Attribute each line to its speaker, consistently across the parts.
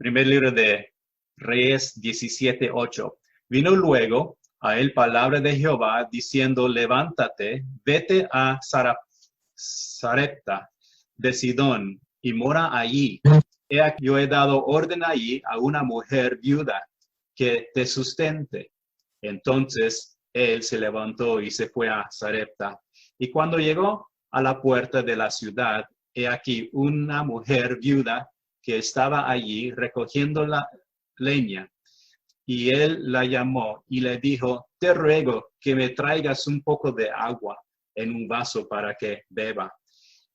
Speaker 1: Primer libro de Reyes 17:8. Vino luego a él palabra de Jehová diciendo, levántate, vete a Sarepta de Sidón y mora allí. He aquí, yo he dado orden allí a una mujer viuda que te sustente. Entonces él se levantó y se fue a Sarepta. Y cuando llegó a la puerta de la ciudad, he aquí una mujer viuda que estaba allí recogiendo la leña. Y él la llamó y le dijo, te ruego que me traigas un poco de agua en un vaso para que beba.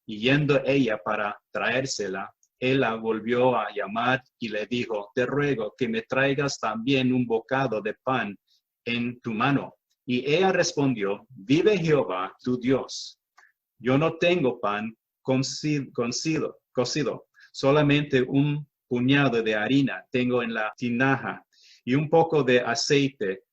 Speaker 1: Y yendo ella para traérsela, él la volvió a llamar y le dijo, te ruego que me traigas también un bocado de pan en tu mano. Y ella respondió, vive Jehová tu Dios. Yo no tengo pan cocido, solamente un puñado de harina tengo en la tinaja y un poco de aceite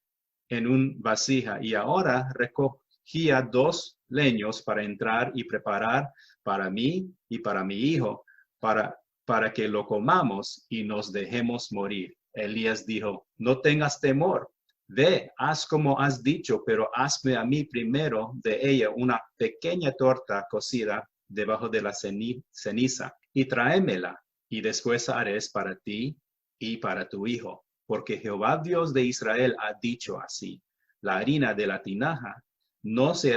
Speaker 1: en un vasija. Y ahora recogía 2 leños para entrar y preparar para mí y para mi hijo, para que lo comamos y nos dejemos morir. Elías dijo, no tengas temor. Ve, haz como has dicho, pero hazme a mí primero de ella una pequeña torta cocida debajo de la ceniza y tráemela, y después haré para ti y para tu hijo, porque Jehová Dios de Israel ha dicho así, la harina de la tinaja no se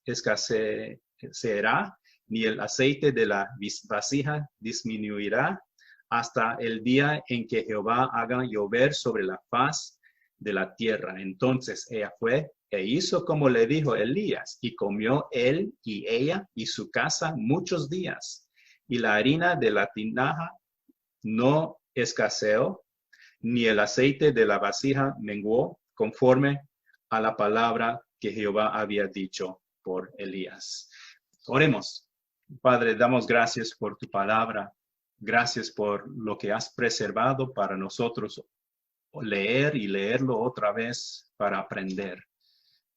Speaker 1: escaseará, ni el aceite de la vasija disminuirá, hasta el día en que Jehová haga llover sobre la faz de la tierra. Entonces ella fue e hizo como le dijo Elías, y comió él y ella y su casa muchos días. Y la harina de la tinaja no escaseó, ni el aceite de la vasija menguó, conforme a la palabra que Jehová había dicho por Elías. Oremos. Padre, damos gracias por tu palabra. Gracias por lo que has preservado para nosotros leer y leerlo otra vez para aprender.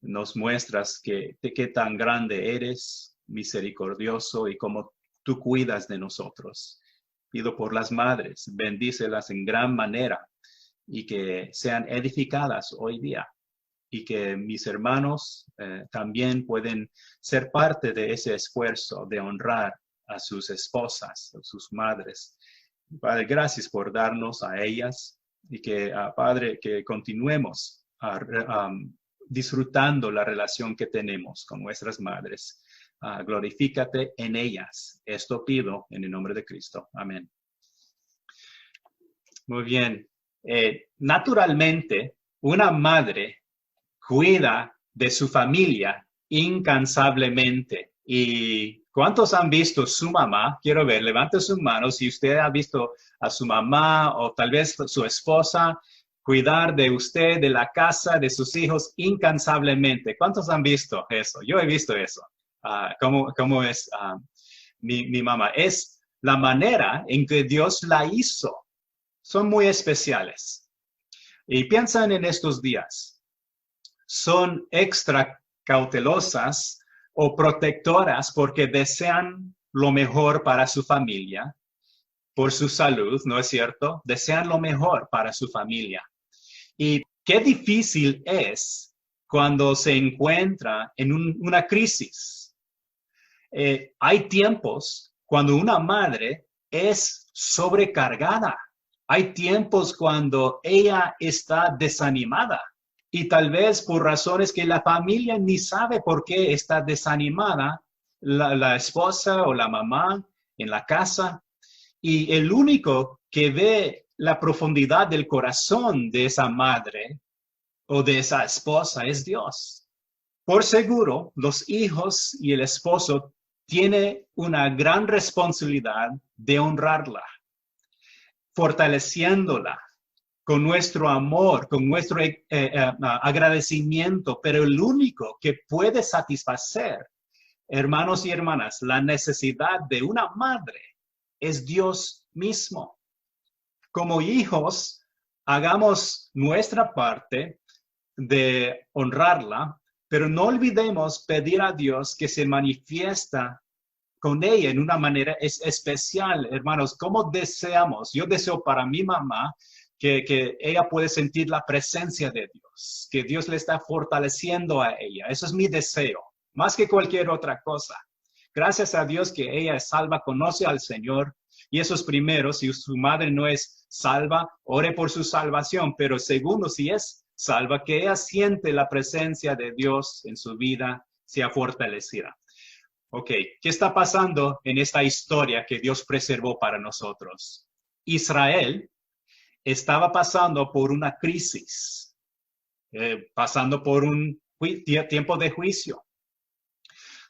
Speaker 1: Nos muestras qué tan grande eres, misericordioso, y cómo tú cuidas de nosotros. Pido por las madres, bendícelas en gran manera y que sean edificadas hoy día, y que mis hermanos también pueden ser parte de ese esfuerzo de honrar a sus esposas, a sus madres. Padre, gracias por darnos a ellas, y que, Padre, que continuemos disfrutando la relación que tenemos con nuestras madres. Glorifícate en ellas. Esto pido en el nombre de Cristo. Amén. Muy bien. Naturalmente, una madre cuida de su familia incansablemente. ¿Y cuántos han visto su mamá? Quiero ver, levante su mano si usted ha visto a su mamá o tal vez su esposa cuidar de usted, de la casa, de sus hijos incansablemente. ¿Cuántos han visto eso? Yo he visto eso. ¿Cómo es mi mamá? Es la manera en que Dios la hizo. Son muy especiales. Y piensan en estos días. Son extra cautelosas o protectoras porque desean lo mejor para su familia, por su salud, ¿no es cierto? Desean lo mejor para su familia. Y qué difícil es cuando se encuentra en una crisis. Hay tiempos cuando una madre es sobrecargada. Hay tiempos cuando ella está desanimada. Y tal vez por razones que la familia ni sabe por qué está desanimada, la esposa o la mamá en la casa. Y el único que ve la profundidad del corazón de esa madre o de esa esposa es Dios. Por seguro, los hijos y el esposo tienen una gran responsabilidad de honrarla, fortaleciéndola con nuestro amor, con nuestro agradecimiento, pero el único que puede satisfacer, hermanos y hermanas, la necesidad de una madre es Dios mismo. Como hijos, hagamos nuestra parte de honrarla, pero no olvidemos pedir a Dios que se manifiesta con ella en una manera especial, hermanos. ¿Cómo deseamos? Yo deseo para mi mamá que ella puede sentir la presencia de Dios, que Dios le está fortaleciendo a ella. Eso es mi deseo, más que cualquier otra cosa. Gracias a Dios que ella es salva, conoce al Señor. Y eso es primero. Si su madre no es salva, ore por su salvación. Pero segundo, si es salva, que ella siente la presencia de Dios en su vida, sea fortalecida. Ok, ¿qué está pasando en esta historia que Dios preservó para nosotros? Israel estaba pasando por una crisis, pasando por un tiempo de juicio.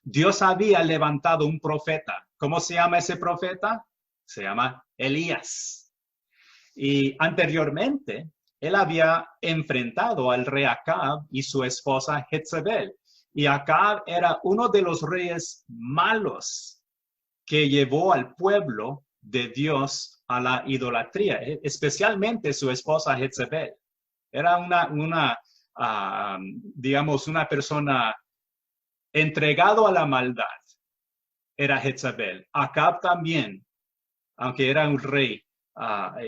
Speaker 1: Dios había levantado un profeta. ¿Cómo se llama ese profeta? Se llama Elías. Y anteriormente, él había enfrentado al rey Acab y su esposa Jezabel. Y Acab era uno de los reyes malos que llevó al pueblo de Dios a la idolatría, especialmente su esposa Jezabel. Era digamos, una persona entregado a la maldad. Era Jezabel. Acab también, aunque era un rey.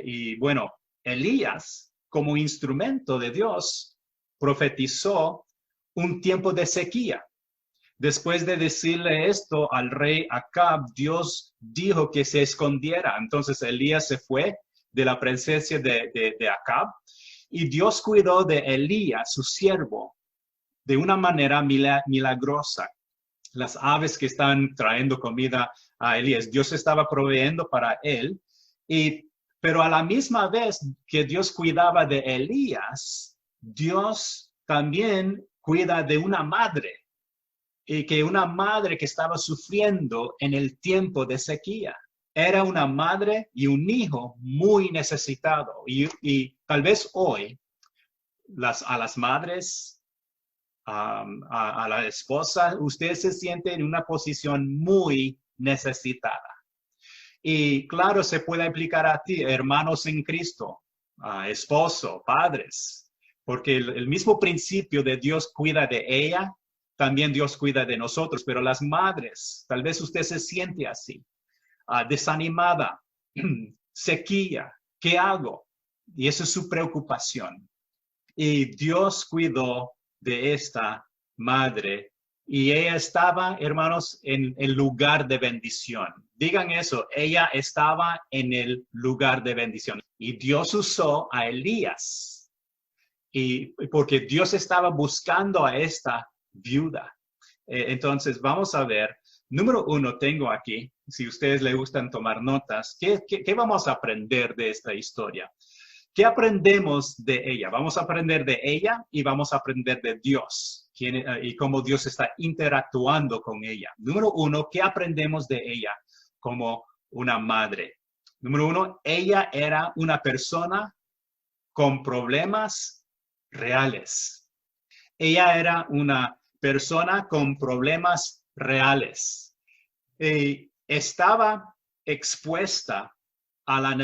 Speaker 1: Y bueno, Elías, como instrumento de Dios, profetizó un tiempo de sequía. Después de decirle esto al rey Acab, Dios dijo que se escondiera. Entonces Elías se fue de la presencia de Acab y Dios cuidó de Elías, su siervo, de una manera milagrosa. Las aves que están trayendo comida a Elías, Dios estaba proveyendo para él, pero a la misma vez que Dios cuidaba de Elías, Dios también cuida de una madre, y que una madre que estaba sufriendo en el tiempo de sequía. Era una madre y un hijo muy necesitado. Y tal vez hoy a las madres, a la esposa, usted se siente en una posición muy necesitada. Y claro, se puede aplicar a ti, hermanos en Cristo, esposo, padres, porque el mismo principio de Dios cuida de ella, también Dios cuida de nosotros. Pero las madres, tal vez usted se siente así, desanimada, sequía, ¿qué hago? Y esa es su preocupación. Y Dios cuidó de esta madre y ella estaba, hermanos, en el lugar de bendición. Digan eso, ella estaba en el lugar de bendición. Y Dios usó a Elías, y porque Dios estaba buscando a esta viuda. Entonces, vamos a ver. Número 1 tengo aquí, si ustedes les gustan tomar notas, ¿qué vamos a aprender de esta historia? ¿Qué aprendemos de ella? Vamos a aprender de ella y vamos a aprender de Dios y cómo Dios está interactuando con ella. Número 1, ¿qué aprendemos de ella como una madre? Número 1, ella era una persona con problemas reales. Ella era una persona con problemas reales. Estaba expuesta a las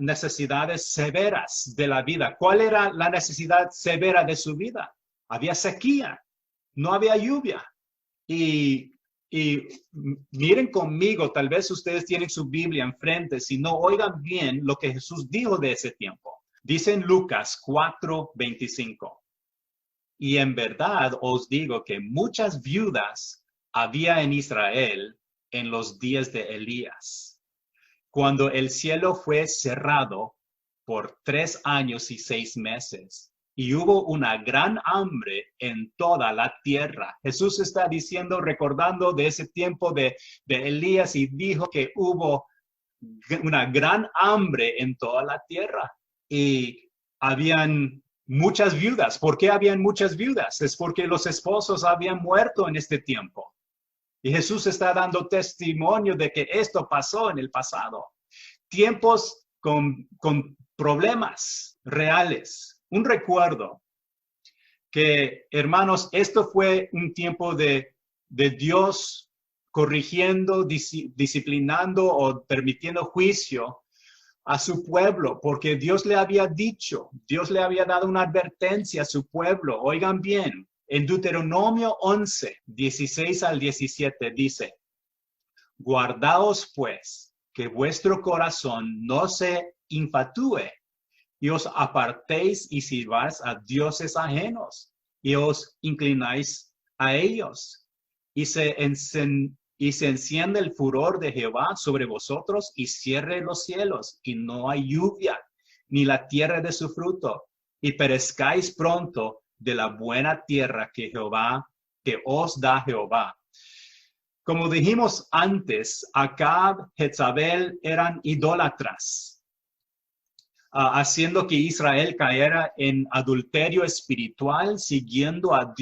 Speaker 1: necesidades severas de la vida. ¿Cuál era la necesidad severa de su vida? Había sequía, no había lluvia. Y miren conmigo, tal vez ustedes tienen su Biblia enfrente, si no, oigan bien lo que Jesús dijo de ese tiempo. Dice en Lucas 4:25, y en verdad os digo que muchas viudas había en Israel en los días de Elías, cuando el cielo fue cerrado por 3 años y 6 meses, y hubo una gran hambre en toda la tierra. Jesús está diciendo, recordando de ese tiempo de Elías, y dijo que hubo una gran hambre en toda la tierra. Y habían muchas viudas. ¿Por qué habían muchas viudas? Es porque los esposos habían muerto en este tiempo. Y Jesús está dando testimonio de que esto pasó en el pasado. Tiempos con problemas reales. Un recuerdo que, hermanos, esto fue un tiempo de Dios corrigiendo, disciplinando o permitiendo juicio a su pueblo, porque Dios le había dicho, Dios le había dado una advertencia a su pueblo. Oigan bien, en Deuteronomio 11, 16 al 17 dice, Guardaos pues, que vuestro corazón no se infatúe, y os apartéis y sirváis a dioses ajenos, y os inclináis a ellos, y se enciende el furor de Jehová sobre vosotros, y cierre los cielos, y no hay lluvia, ni la tierra de su fruto, y perezcáis pronto de la buena tierra que os da Jehová. Como dijimos antes, Acab, Jezabel eran idólatras, haciendo que Israel cayera en adulterio espiritual, siguiendo a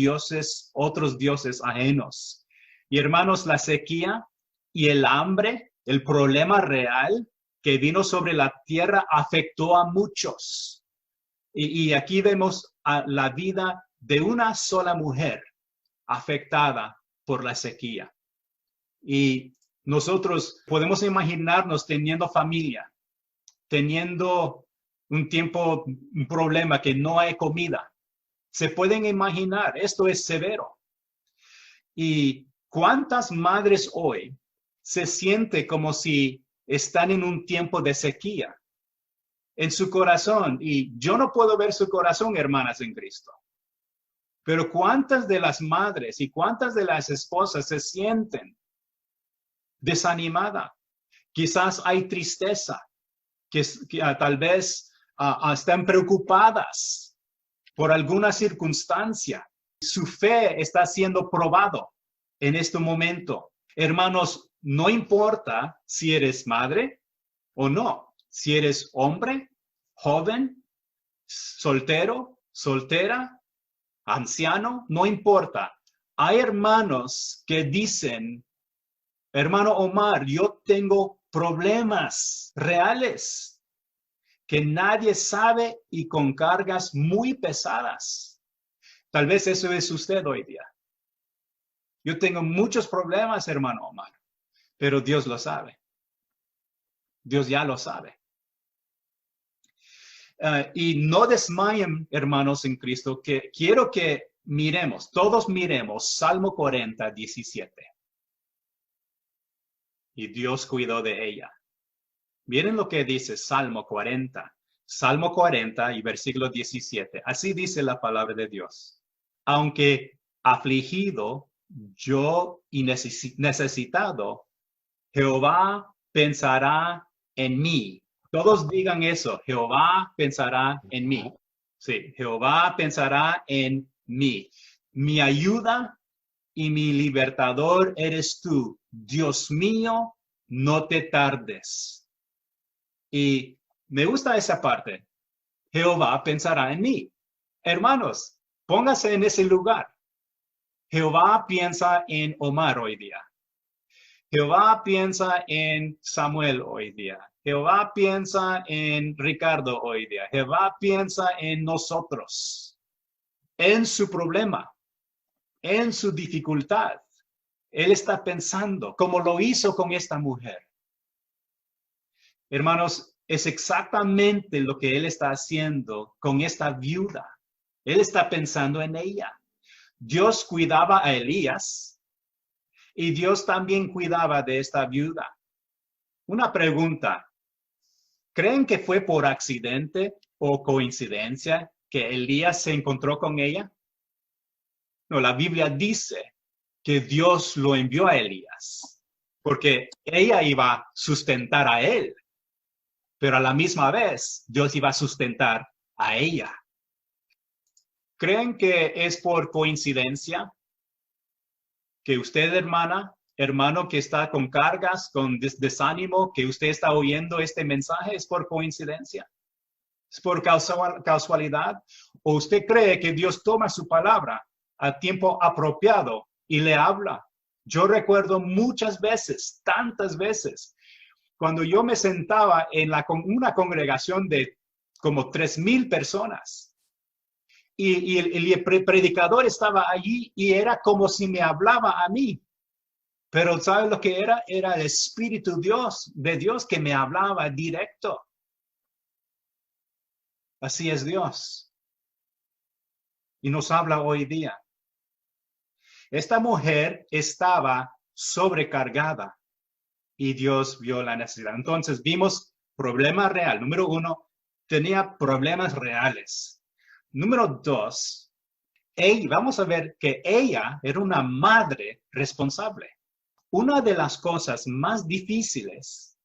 Speaker 1: otros dioses ajenos. Y hermanos, la sequía y el hambre, el problema real que vino sobre la tierra, afectó a muchos. Y aquí vemos a la vida de una sola mujer afectada por la sequía. Y nosotros podemos imaginarnos teniendo familia, teniendo un problema que no hay comida. Se pueden imaginar, esto es severo. ¿Y cuántas madres hoy se sienten como si están en un tiempo de sequía en su corazón? Y yo no puedo ver su corazón, hermanas en Cristo. Pero cuántas de las madres y cuántas de las esposas se sienten desanimada. Quizás hay tristeza, que tal vez están preocupadas por alguna circunstancia. Su fe está siendo probado en este momento. Hermanos, no importa si eres madre o no, si eres hombre, joven, soltero, soltera, anciano, no importa. Hay hermanos que dicen, hermano Omar, yo tengo problemas reales que nadie sabe y con cargas muy pesadas. Tal vez eso es usted hoy día. Yo tengo muchos problemas, hermano Omar, pero Dios lo sabe. Dios ya lo sabe. Y no desmayen, hermanos en Cristo, que quiero que miremos, todos miremos Salmo 40, 17. Y Dios cuidó de ella. Miren lo que dice Salmo 40. Salmo 40 y versículo 17. Así dice la palabra de Dios. Aunque afligido yo y necesitado, Jehová pensará en mí. Todos digan eso. Jehová pensará en mí. Sí, Jehová pensará en mí. Mi ayuda y mi libertador eres tú. Dios mío, no te tardes. Y me gusta esa parte. Jehová pensará en mí. Hermanos, póngase en ese lugar. Jehová piensa en Omar hoy día. Jehová piensa en Samuel hoy día. Jehová piensa en Ricardo hoy día. Jehová piensa en nosotros, en su problema, en su dificultad. Él está pensando, como lo hizo con esta mujer. Hermanos, es exactamente lo que Él está haciendo con esta viuda. Él está pensando en ella. Dios cuidaba a Elías y Dios también cuidaba de esta viuda. Una pregunta. ¿Creen que fue por accidente o coincidencia que Elías se encontró con ella? No, la Biblia dice que Dios lo envió a Elías porque ella iba a sustentar a él, pero a la misma vez Dios iba a sustentar a ella. ¿Creen que es por coincidencia que usted, hermano que está con cargas, con desánimo, que usted está oyendo este mensaje? ¿Es por coincidencia? ¿Es por casualidad? ¿O usted cree que Dios toma su palabra a tiempo apropiado y le habla? Yo recuerdo muchas veces, tantas veces, cuando yo me sentaba en una congregación de como 3,000 personas y el predicador estaba allí y era como si me hablaba a mí. Pero ¿sabe lo que era? Era el Espíritu de Dios que me hablaba directo. Así es Dios. Y nos habla hoy día. Esta mujer estaba sobrecargada. y Dios vio la necesidad. Entonces vimos problema real. Número 1, tenía problemas reales. Número 2, vamos a ver que ella era una madre responsable. Una de las cosas más difíciles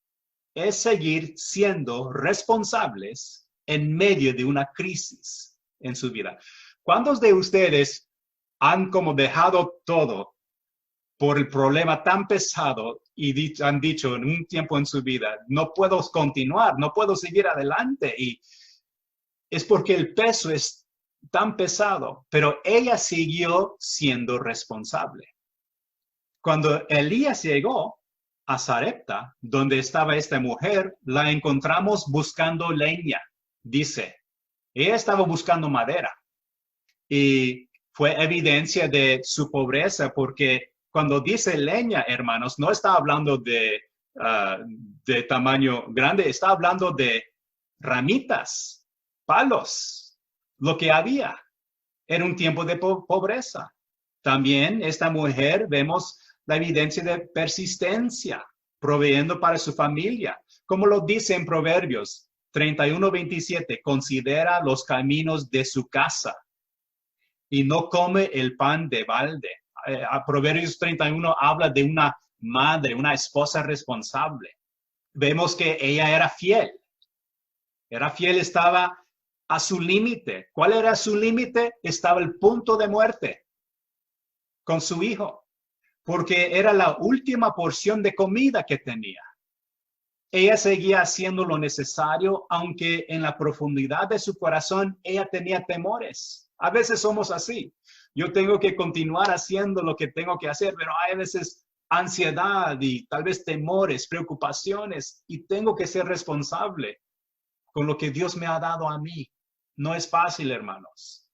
Speaker 1: es seguir siendo responsables en medio de una crisis en su vida. ¿Cuántos de ustedes han como dejado todo por el problema tan pesado y han dicho en un tiempo en su vida, no puedo continuar, no puedo seguir adelante? Y es porque el peso es tan pesado, pero ella siguió siendo responsable. Cuando Elías llegó a Sarepta, donde estaba esta mujer, la encontramos buscando leña, dice. Ella estaba buscando madera y fue evidencia de su pobreza porque cuando dice leña, hermanos, no está hablando de tamaño grande, está hablando de ramitas, palos, lo que había. Era un tiempo de pobreza. También esta mujer vemos la evidencia de persistencia, proveyendo para su familia. Como lo dice en Proverbios 31:27, considera los caminos de su casa y no come el pan de balde. A Proverbios 31 habla de una madre, una esposa responsable. Vemos que ella era fiel. Era fiel, estaba a su límite. ¿Cuál era su límite? Estaba al punto de muerte con su hijo, porque era la última porción de comida que tenía. Ella seguía haciendo lo necesario, aunque en la profundidad de su corazón ella tenía temores. A veces somos así. Yo tengo que continuar haciendo lo que tengo que hacer, pero hay veces ansiedad y tal vez temores, preocupaciones, y tengo que ser responsable con lo que Dios me ha dado a mí. No es fácil, hermanos.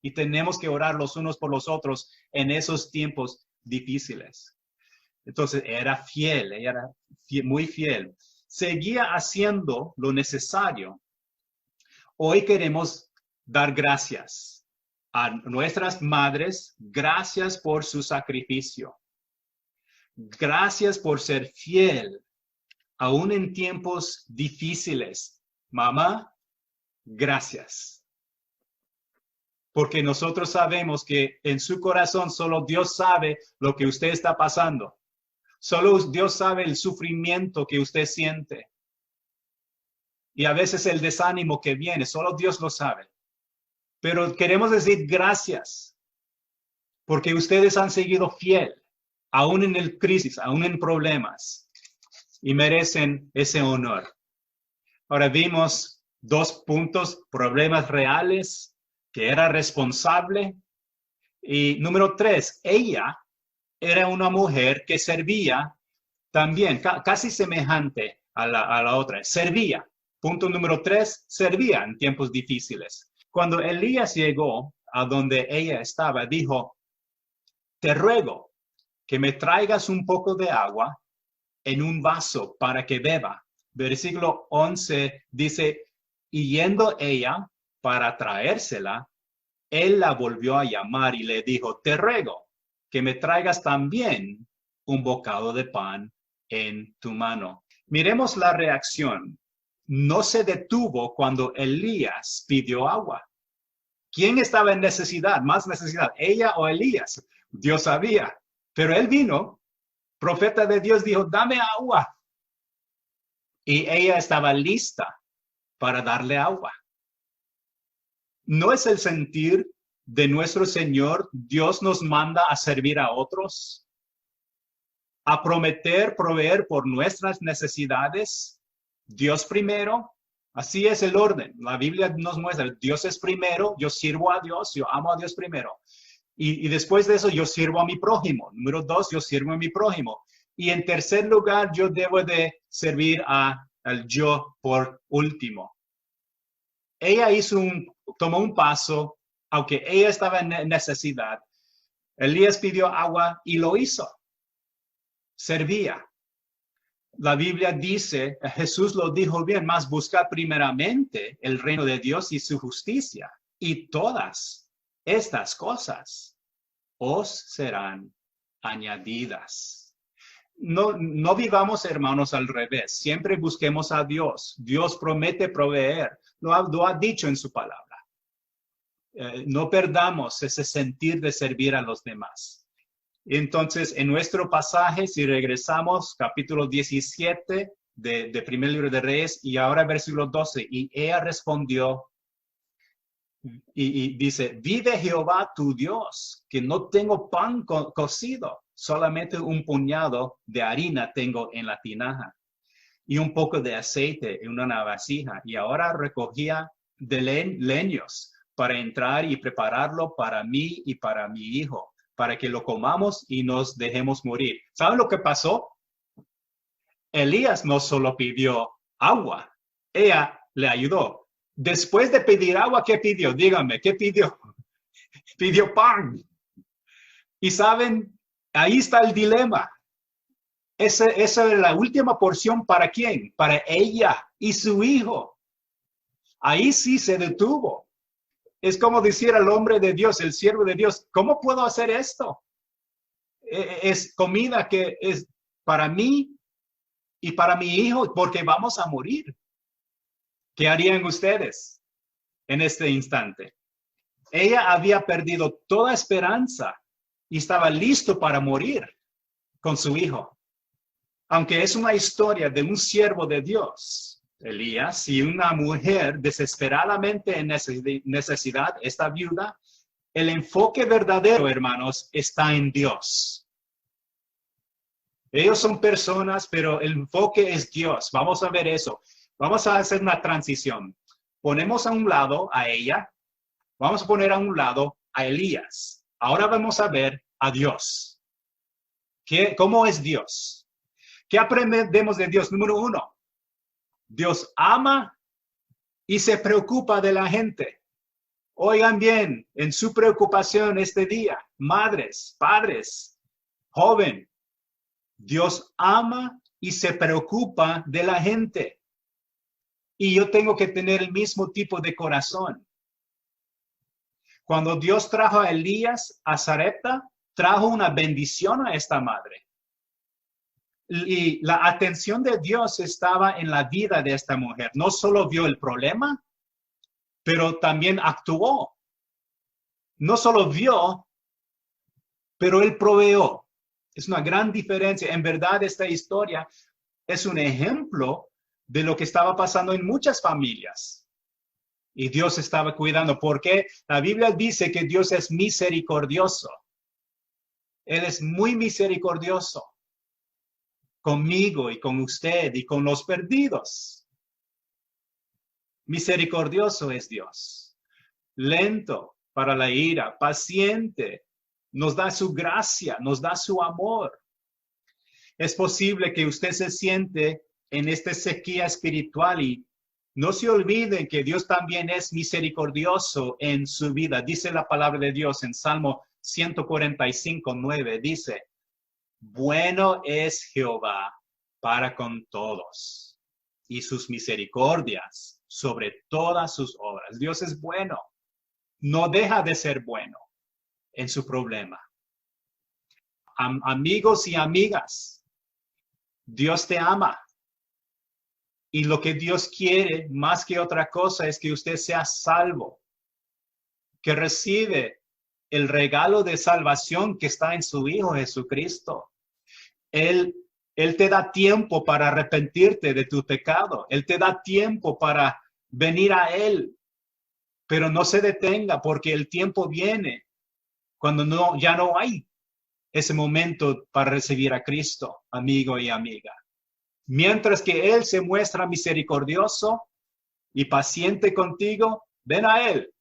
Speaker 1: Y tenemos que orar los unos por los otros en esos tiempos difíciles. Entonces, era fiel, ella era muy fiel. Seguía haciendo lo necesario. Hoy queremos dar gracias a nuestras madres. Gracias por su sacrificio. Gracias por ser fiel, aún en tiempos difíciles. Mamá, gracias. Porque nosotros sabemos que en su corazón solo Dios sabe lo que usted está pasando. Solo Dios sabe el sufrimiento que usted siente. Y a veces el desánimo que viene, solo Dios lo sabe. Pero queremos decir gracias. Porque ustedes han seguido fiel, aún en el crisis, aún en problemas. Y merecen ese honor. Ahora vimos 2 puntos, problemas reales, que era responsable. Y número 3, ella era una mujer que servía también, casi semejante a la otra, servía. Punto número 3, servía en tiempos difíciles. Cuando Elías llegó a donde ella estaba, dijo, te ruego que me traigas un poco de agua en un vaso para que beba. Versículo 11 dice, y yendo ella para traérsela, él la volvió a llamar y le dijo, te ruego que me traigas también un bocado de pan en tu mano. Miremos la reacción. No se detuvo cuando Elías pidió agua. ¿Quién estaba en necesidad, más necesidad, ella o Elías? Dios sabía, pero él vino, profeta de Dios, dijo, dame agua. Y ella estaba lista para darle agua. ¿No es el sentir de nuestro Señor? Dios nos manda a servir a otros, a prometer, proveer por nuestras necesidades. Dios primero, así es el orden. La Biblia nos muestra, Dios es primero, yo sirvo a Dios, yo amo a Dios primero. Y después de eso, yo sirvo a mi prójimo. Número 2, yo sirvo a mi prójimo. Y en tercer lugar, yo debo de servir al yo por último. Ella tomó un paso, aunque ella estaba en necesidad. Elías pidió agua y lo hizo. Servía. La Biblia dice, Jesús lo dijo bien, más buscad primeramente el reino de Dios y su justicia, y todas estas cosas os serán añadidas. no vivamos, hermanos, al revés. Siempre busquemos a Dios. Dios promete proveer. Lo ha dicho en su palabra. No perdamos ese sentir de servir a los demás. Entonces, en nuestro pasaje, si regresamos, capítulo 17 de primer libro de Reyes, y ahora versículo 12, y ella respondió, y dice, vive Jehová tu Dios, que no tengo pan cocido, solamente un puñado de harina tengo en la tinaja, y un poco de aceite en una vasija, y ahora recogía de leños para entrar y prepararlo para mí y para mi hijo, para que lo comamos y nos dejemos morir. ¿Saben lo que pasó? Elías no solo pidió agua, ella le ayudó. Después de pedir agua, ¿qué pidió? Díganme, ¿qué pidió? Pidió pan. Y saben, ahí está el dilema. Esa es la última porción, ¿para quién? Para ella y su hijo. Ahí sí se detuvo. Es como decir al hombre de Dios, el siervo de Dios, ¿cómo puedo hacer esto? Es comida que es para mí y para mi hijo, porque vamos a morir. ¿Qué harían ustedes en este instante? Ella había perdido toda esperanza y estaba listo para morir con su hijo. Aunque es una historia de un siervo de Dios, Elías, y una mujer desesperadamente en necesidad, esta viuda, el enfoque verdadero, hermanos, está en Dios. Ellos son personas, pero el enfoque es Dios. Vamos a ver eso. Vamos a hacer una transición. Ponemos a un lado a ella. Vamos a poner a un lado a Elías. Ahora vamos a ver a Dios. ¿Cómo es Dios? ¿Qué aprendemos de Dios? Número 1, Dios ama y se preocupa de la gente. Oigan bien, en su preocupación este día, madres, padres, joven, Dios ama y se preocupa de la gente. Y yo tengo que tener el mismo tipo de corazón. Cuando Dios trajo a Elías a Sarepta, trajo una bendición a esta madre. Y la atención de Dios estaba en la vida de esta mujer. No solo vio el problema, pero también actuó. No solo vio, pero él proveó. Es una gran diferencia. En verdad, esta historia es un ejemplo de lo que estaba pasando en muchas familias. Y Dios estaba cuidando, porque la Biblia dice que Dios es misericordioso. Él es muy misericordioso conmigo y con usted y con los perdidos. Misericordioso es Dios. Lento para la ira, paciente. Nos da su gracia, nos da su amor. Es posible que usted se siente en esta sequía espiritual y no se olviden que Dios también es misericordioso en su vida. Dice la palabra de Dios en Salmo 145:9. Dice, bueno es Jehová para con todos y sus misericordias sobre todas sus obras. Dios es bueno. No deja de ser bueno en su problema. Amigos y amigas, Dios te ama. Y lo que Dios quiere más que otra cosa es que usted sea salvo, que recibe el regalo de salvación que está en su Hijo Jesucristo. Él te da tiempo para arrepentirte de tu pecado. Él te da tiempo para venir a Él. Pero no se detenga porque el tiempo viene cuando ya no hay ese momento para recibir a Cristo, amigo y amiga. Mientras que Él se muestra misericordioso y paciente contigo, ven a Él.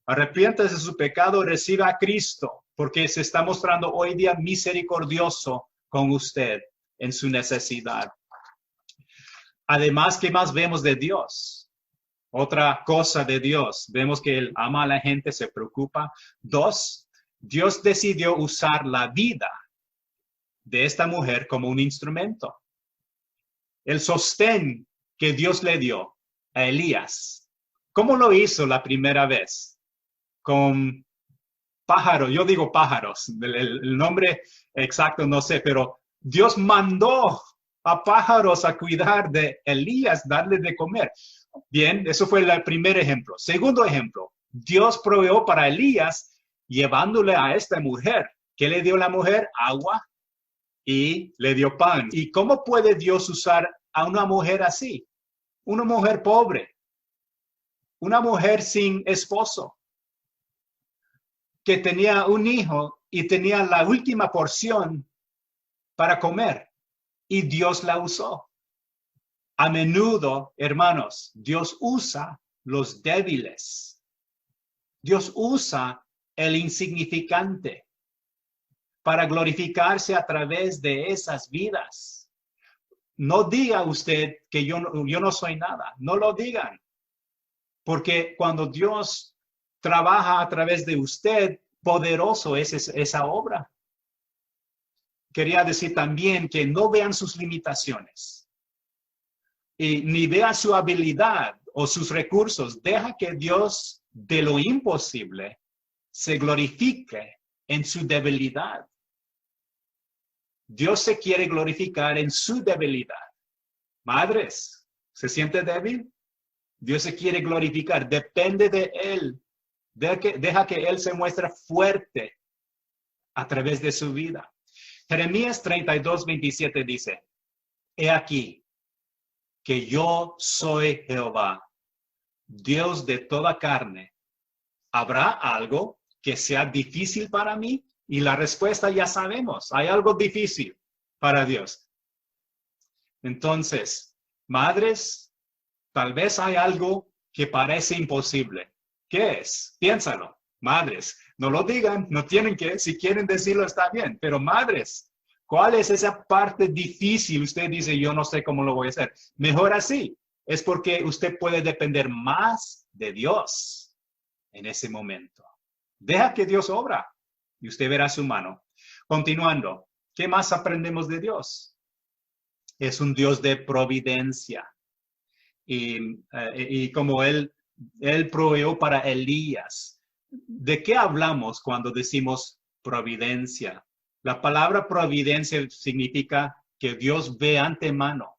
Speaker 1: Arrepiéntase de su pecado y reciba a Cristo, porque se está mostrando hoy día misericordioso con usted en su necesidad. Además, ¿qué más vemos de Dios? Otra cosa de Dios. Vemos que Él ama a la gente, se preocupa. 2, Dios decidió usar la vida de esta mujer como un instrumento. El sostén que Dios le dio a Elías. ¿Cómo lo hizo la primera vez? Con pájaros, yo digo pájaros, el nombre exacto no sé, pero Dios mandó a pájaros a cuidar de Elías, darle de comer. Bien, eso fue el primer ejemplo. Segundo ejemplo, Dios proveó para Elías llevándole a esta mujer. ¿Qué le dio la mujer? Agua y le dio pan. ¿Y cómo puede Dios usar a una mujer así? Una mujer pobre, una mujer sin esposo, que tenía un hijo y tenía la última porción para comer. Y Dios la usó. A menudo, hermanos, Dios usa los débiles. Dios usa el insignificante para glorificarse a través de esas vidas. No diga usted que yo no soy nada. No lo digan. Porque cuando Dios trabaja a través de usted, poderoso es esa obra. Quería decir también que no vean sus limitaciones. Y ni vea su habilidad o sus recursos. Deja que Dios de lo imposible se glorifique en su debilidad. Dios se quiere glorificar en su debilidad. Madres, ¿se siente débil? Dios se quiere glorificar. Depende de Él. Deja que Él se muestre fuerte a través de su vida. Jeremías 32:27 dice, he aquí que yo soy Jehová, Dios de toda carne. ¿Habrá algo que sea difícil para mí? Y la respuesta ya sabemos, hay algo difícil para Dios. Entonces, madres, tal vez hay algo que parece imposible. ¿Qué es? Piénsalo. Madres, no lo digan, no tienen que, si quieren decirlo está bien, pero madres, ¿cuál es esa parte difícil? Usted dice, yo no sé cómo lo voy a hacer. Mejor así, es porque usted puede depender más de Dios en ese momento. Deja que Dios obra y usted verá su mano. Continuando, ¿qué más aprendemos de Dios? Es un Dios de providencia. Y como él proveyó para Elías. ¿De qué hablamos cuando decimos providencia? La palabra providencia significa que Dios ve antemano.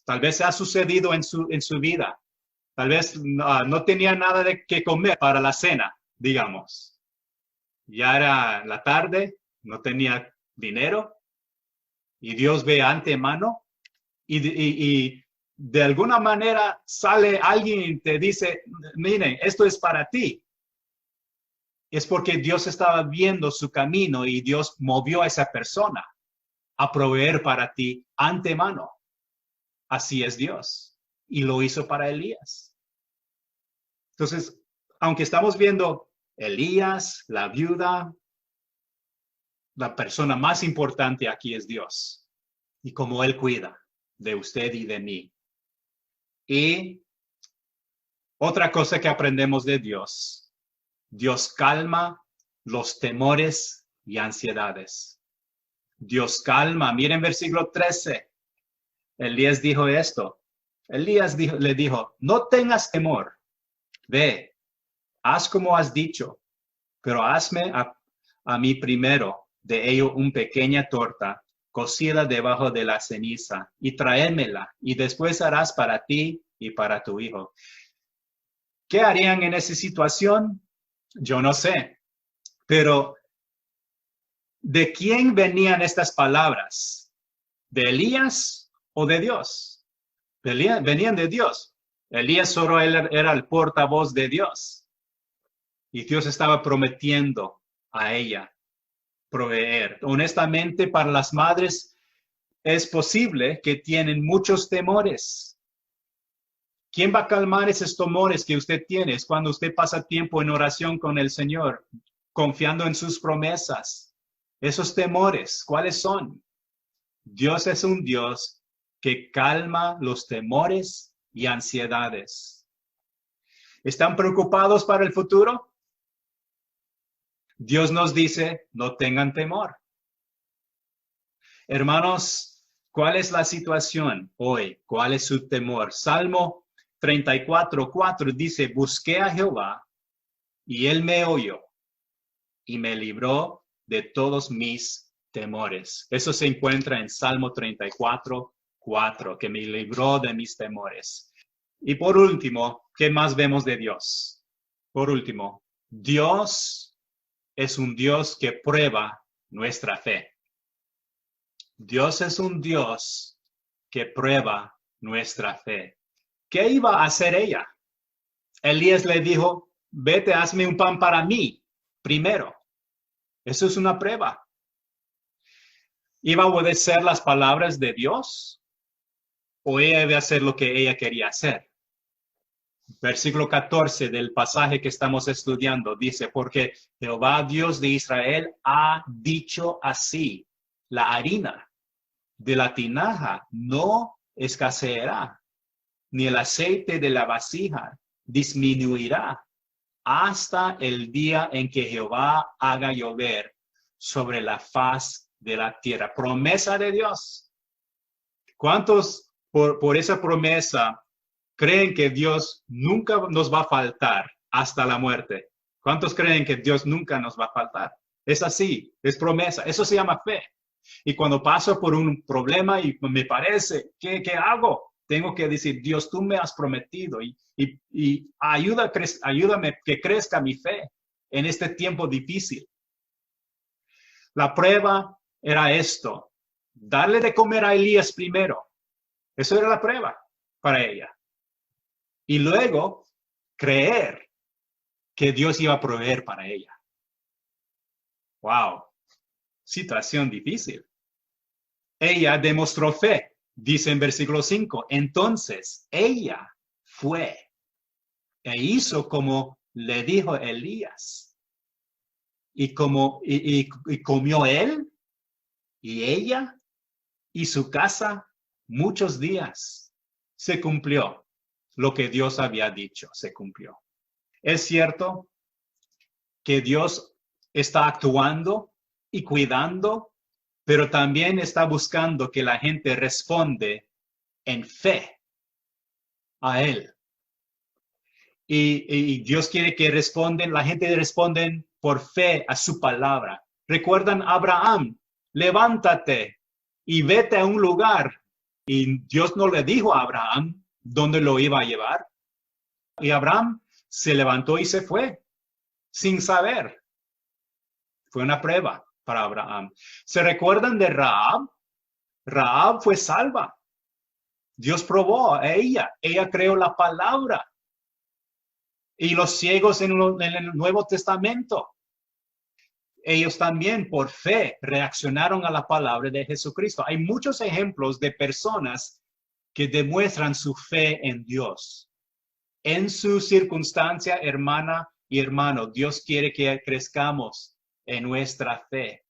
Speaker 1: Tal vez ha sucedido en su vida. Tal vez no tenía nada de que comer para la cena, digamos. Ya era la tarde, no tenía dinero y Dios ve antemano y de alguna manera sale alguien y te dice, miren, esto es para ti. Es porque Dios estaba viendo su camino y Dios movió a esa persona a proveer para ti antemano. Así es Dios. Y lo hizo para Elías. Entonces, aunque estamos viendo Elías, la viuda, la persona más importante aquí es Dios. Y como Él cuida de usted y de mí. Y otra cosa que aprendemos de Dios. Dios calma los temores y ansiedades. Dios calma. Miren versículo 13. Elías dijo esto. Elías le dijo, no tengas temor. Ve, haz como has dicho, pero hazme a mí primero de ello una pequeña torta cocida debajo de la ceniza y tráemela y después harás para ti y para tu hijo. ¿Qué harían en esa situación? Yo no sé, pero ¿de quién venían estas palabras? ¿De Elías o de Dios? Venían de Dios. Elías solo era el portavoz de Dios. Y Dios estaba prometiendo a ella proveer. Honestamente, para las madres es posible que tienen muchos temores. ¿Quién va a calmar esos temores que usted tiene? Es cuando usted pasa tiempo en oración con el Señor, confiando en sus promesas. Esos temores, ¿cuáles son? Dios es un Dios que calma los temores y ansiedades. ¿Están preocupados para el futuro? Dios nos dice, no tengan temor. Hermanos, ¿cuál es la situación hoy? ¿Cuál es su temor? Salmo 34:4 dice, busqué a Jehová y Él me oyó y me libró de todos mis temores. Eso se encuentra en Salmo 34:4, que me libró de mis temores. Y por último, ¿qué más vemos de Dios? Por último, Dios es un Dios que prueba nuestra fe. Dios es un Dios que prueba nuestra fe. ¿Qué iba a hacer ella? Elías le dijo, vete, hazme un pan para mí primero. Eso es una prueba. ¿Iba a obedecer las palabras de Dios? ¿O ella iba a hacer lo que ella quería hacer? Versículo 14 del pasaje que estamos estudiando dice, porque Jehová Dios de Israel ha dicho así, la harina de la tinaja no escaseará, ni el aceite de la vasija disminuirá hasta el día en que Jehová haga llover sobre la faz de la tierra. Promesa de Dios. ¿Cuántos por esa promesa creen que Dios nunca nos va a faltar hasta la muerte? ¿Cuántos creen que Dios nunca nos va a faltar? Es así, es promesa. Eso se llama fe. Y cuando paso por un problema y me parece, ¿qué hago? Tengo que decir, Dios, tú me has prometido y ayúdame que crezca mi fe en este tiempo difícil. La prueba era esto, darle de comer a Elías primero. Eso era la prueba para ella. Y luego, creer que Dios iba a proveer para ella. ¡Wow! Situación difícil. Ella demostró fe, dice en versículo 5. Entonces, ella fue e hizo como le dijo Elías. Y comió él y ella y su casa muchos días. Se cumplió lo que Dios había dicho, se cumplió. Es cierto que Dios está actuando y cuidando, pero también está buscando que la gente responde en fe a Él. Y Dios quiere que la gente responda por fe a su palabra. ¿Recuerdan a Abraham? Levántate y vete a un lugar. Y Dios no le dijo a Abraham dónde lo iba a llevar. Y Abraham se levantó y se fue, sin saber. Fue una prueba para Abraham. ¿Se recuerdan de Rahab? Rahab fue salva. Dios probó a ella. Ella creó la palabra. Y los ciegos en el Nuevo Testamento, ellos también por fe reaccionaron a la palabra de Jesucristo. Hay muchos ejemplos de personas que demuestran su fe en Dios. En su circunstancia, hermana y hermano, Dios quiere que crezcamos en nuestra fe.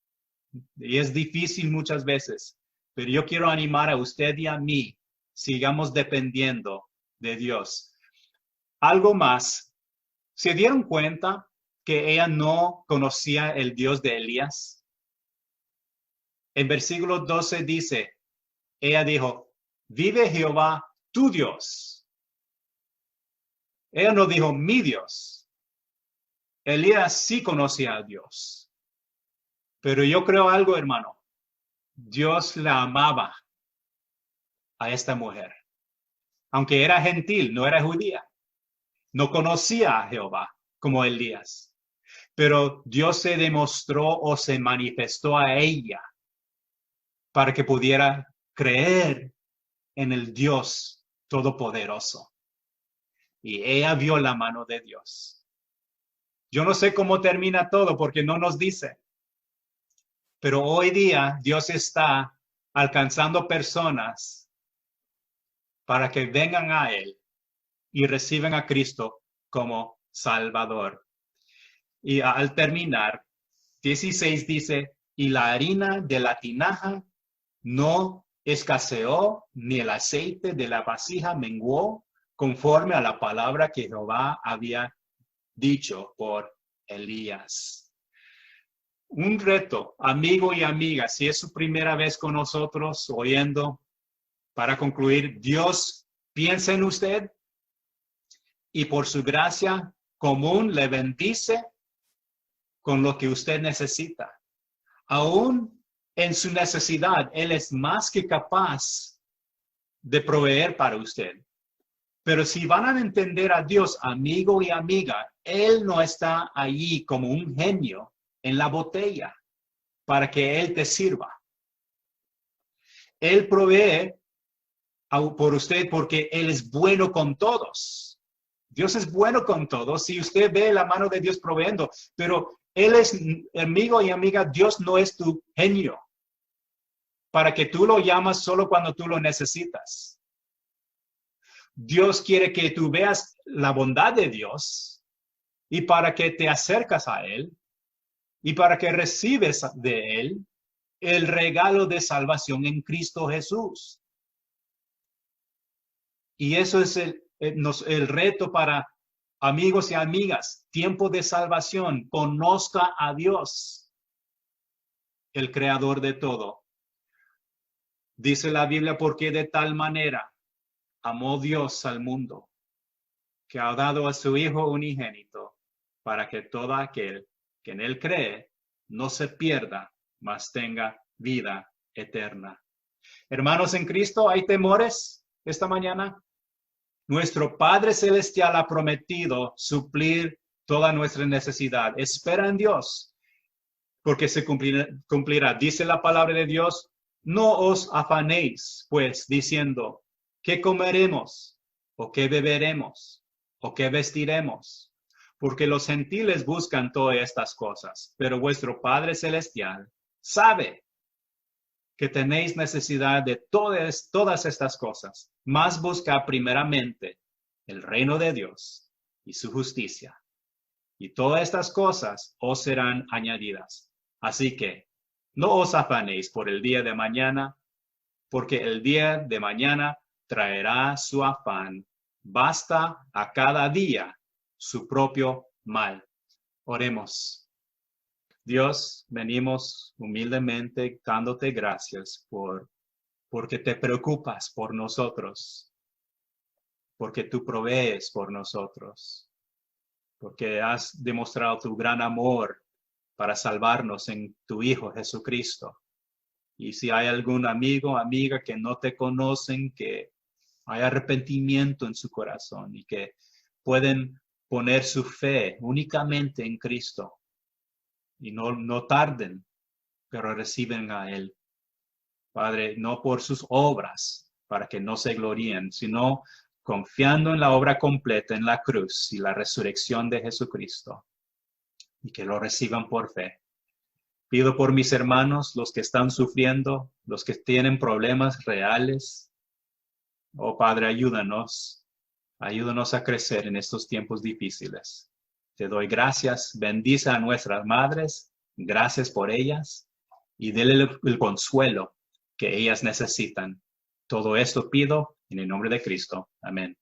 Speaker 1: Y es difícil muchas veces, pero yo quiero animar a usted y a mí, sigamos dependiendo de Dios. Algo más. ¿Se dieron cuenta que ella no conocía el Dios de Elías? En versículo 12 dice, ella dijo, vive Jehová tu Dios. Ella no dijo mi Dios. Elías sí conocía a Dios. Pero yo creo algo, hermano. Dios la amaba a esta mujer. Aunque era gentil, no era judía. No conocía a Jehová como Elías, pero Dios se demostró o se manifestó a ella para que pudiera creer en el Dios Todopoderoso. Y ella vio la mano de Dios. Yo no sé cómo termina todo porque no nos dice, pero hoy día Dios está alcanzando personas para que vengan a Él y reciben a Cristo como Salvador. Y al terminar, 16 dice, y la harina de la tinaja no escaseó, ni el aceite de la vasija menguó, conforme a la palabra que Jehová había dicho por Elías. Un reto, amigo y amiga, si es su primera vez con nosotros oyendo, para concluir, Dios piensa en usted, y por su gracia común le bendice con lo que usted necesita. Aún en su necesidad, Él es más que capaz de proveer para usted. Pero si van a entender a Dios, amigo y amiga, Él no está allí como un genio en la botella para que Él te sirva. Él provee por usted porque Él es bueno con todos. Dios es bueno con todos. Si usted ve la mano de Dios proveyendo, pero Él es amigo y amiga, Dios no es tu genio para que tú lo llamas solo cuando tú lo necesitas. Dios quiere que tú veas la bondad de Dios y para que te acercas a Él y para que recibes de Él el regalo de salvación en Cristo Jesús. Y eso es el reto para amigos y amigas. Tiempo de salvación. Conozca a Dios, el creador de todo. Dice la Biblia, porque de tal manera amó Dios al mundo, que ha dado a su Hijo unigénito, para que todo aquel que en Él cree no se pierda, mas tenga vida eterna. Hermanos en Cristo, ¿hay temores esta mañana? Nuestro Padre Celestial ha prometido suplir toda nuestra necesidad. Espera en Dios, porque se cumplirá. Dice la palabra de Dios, no os afanéis, pues, diciendo, ¿qué comeremos? ¿O qué beberemos? ¿O qué vestiremos? Porque los gentiles buscan todas estas cosas, pero vuestro Padre Celestial sabe que tenéis necesidad de todas estas cosas, mas busca primeramente el reino de Dios y su justicia. Y todas estas cosas os serán añadidas. Así que no os afanéis por el día de mañana, porque el día de mañana traerá su afán. Basta a cada día su propio mal. Oremos. Dios, venimos humildemente dándote gracias porque te preocupas por nosotros, porque tú provees por nosotros, porque has demostrado tu gran amor para salvarnos en tu Hijo Jesucristo. Y si hay algún amigo o amiga que no te conocen, que hay arrepentimiento en su corazón y que pueden poner su fe únicamente en Cristo, y no tarden, pero reciben a Él. Padre, no por sus obras, para que no se gloríen, sino confiando en la obra completa en la cruz y la resurrección de Jesucristo, y que lo reciban por fe. Pido por mis hermanos, los que están sufriendo, los que tienen problemas reales. Oh Padre, ayúdanos a crecer en estos tiempos difíciles. Te doy gracias, bendice a nuestras madres, gracias por ellas y dele el consuelo que ellas necesitan. Todo esto pido en el nombre de Cristo. Amén.